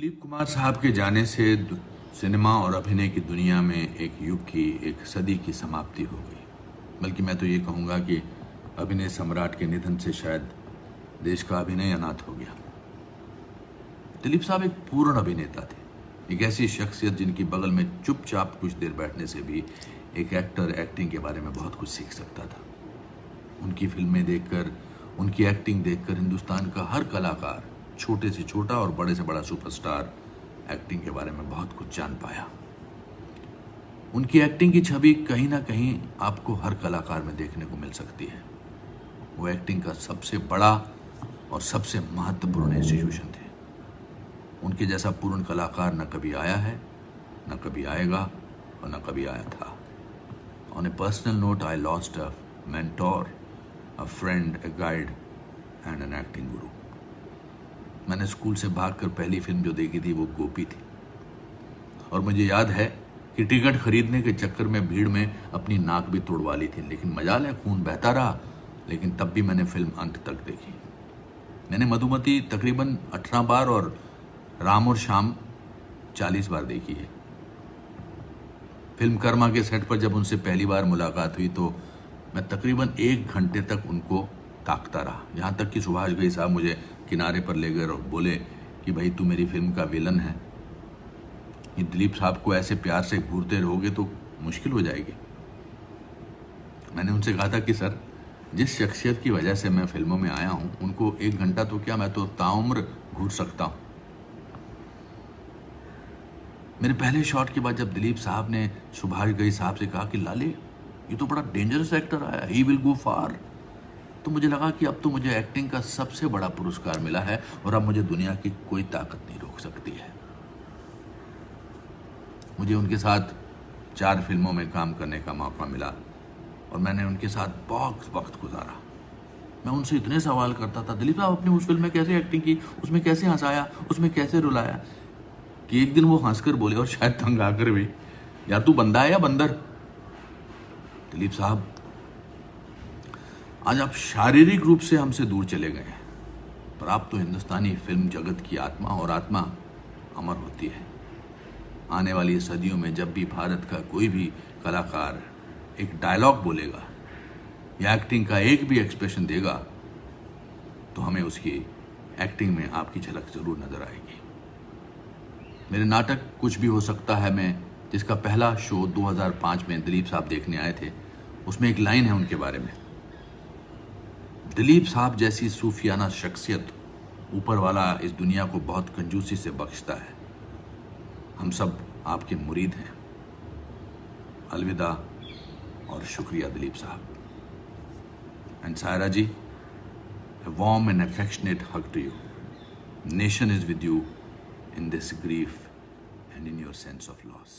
दिलीप कुमार साहब के जाने से सिनेमा और अभिनय की दुनिया में एक युग की, एक सदी की समाप्ति हो गई। बल्कि मैं तो ये कहूँगा कि अभिनय सम्राट के निधन से शायद देश का अभिनय अनाथ हो गया। दिलीप साहब एक पूर्ण अभिनेता थे, एक ऐसी शख्सियत जिनकी बगल में चुपचाप कुछ देर बैठने से भी एक एक्टर एक्टिंग के बारे में बहुत कुछ सीख सकता था। उनकी फिल्में देखकर, उनकी एक्टिंग देखकर हिंदुस्तान का हर कलाकार, छोटे से छोटा और बड़े से बड़ा सुपरस्टार, एक्टिंग के बारे में बहुत कुछ जान पाया। उनकी एक्टिंग की छवि कहीं ना कहीं आपको हर कलाकार में देखने को मिल सकती है। वो एक्टिंग का सबसे बड़ा और सबसे महत्वपूर्ण इंस्टीट्यूशन थे। उनके जैसा पूर्ण कलाकार न कभी आया है, न कभी आएगा और न कभी आया था। On A personal note, I lost a mentor, a friend, a guide and an acting गुरु। मैंने स्कूल से भागकर पहली फिल्म जो देखी थी वो गोपी थी, और मुझे याद है कि टिकट खरीदने के चक्कर में भीड़ में अपनी नाक भी तोड़वा ली थी, लेकिन मजाल है, खून बहता रहा। लेकिन तब भी मैंने फिल्म अंत तक देखी। मैंने मधुमती तकरीबन 18 बार और राम और श्याम 40 बार देखी है। फिल्म कर्मा के सेट पर जब उनसे पहली बार मुलाकात हुई तो मैं तकरीबन 1 घंटे तक उनको ताकता रहा, यहाँ तक कि सुभाष घई साहब मुझे किनारे पर ले गए और बोले कि भाई तू मेरी फिल्म का विलन है, ये दिलीप साहब को ऐसे प्यार से घूरते रहोगे तो मुश्किल हो जाएगी। मैंने उनसे कहा था कि सर, जिस शख्सियत की वजह से मैं फिल्मों में आया हूं, उनको 1 घंटा तो क्या, मैं तो ताउम्र घूर सकता हूं। मेरे पहले शॉट के बाद जब दिलीप साहब ने सुभाष घई साहब से कहा कि लाले ये तो बड़ा डेंजरस एक्टर आया, ही विल गो फार, तो मुझे लगा कि अब तो मुझे एक्टिंग का सबसे बड़ा पुरस्कार मिला है और अब मुझे दुनिया की कोई ताकत नहीं रोक सकती है। मुझे उनके साथ 4 फिल्मों में काम करने का मौका मिला और मैंने उनके साथ बहुत वक्त गुजारा। मैं उनसे इतने सवाल करता था, दिलीप साहब अपनी उस फिल्म में कैसे एक्टिंग की, उसमें कैसे हंसाया, उसमें कैसे रुलाया, कि एक दिन वो हंसकर बोले और शायद तंग आकर भी, या तू बंदा है या बंदर। दिलीप साहब, आज आप शारीरिक रूप से हमसे दूर चले गए हैं, पर आप तो हिंदुस्तानी फिल्म जगत की आत्मा, और आत्मा अमर होती है। आने वाली सदियों में जब भी भारत का कोई भी कलाकार एक डायलॉग बोलेगा या एक्टिंग का एक भी एक्सप्रेशन देगा तो हमें उसकी एक्टिंग में आपकी झलक जरूर नजर आएगी। मेरे नाटक कुछ भी हो सकता है में, जिसका पहला शो 2005 में दिलीप साहब देखने आए थे, उसमें एक लाइन है उनके बारे में, दिलीप साहब जैसी सूफियाना शख्सियत ऊपर वाला इस दुनिया को बहुत कंजूसी से बख्शता है। हम सब आपके मुरीद हैं। अलविदा और शुक्रिया दिलीप साहब। And Saira ji, a warm and affectionate hug to you. Nation is with you in this grief and in your sense of loss.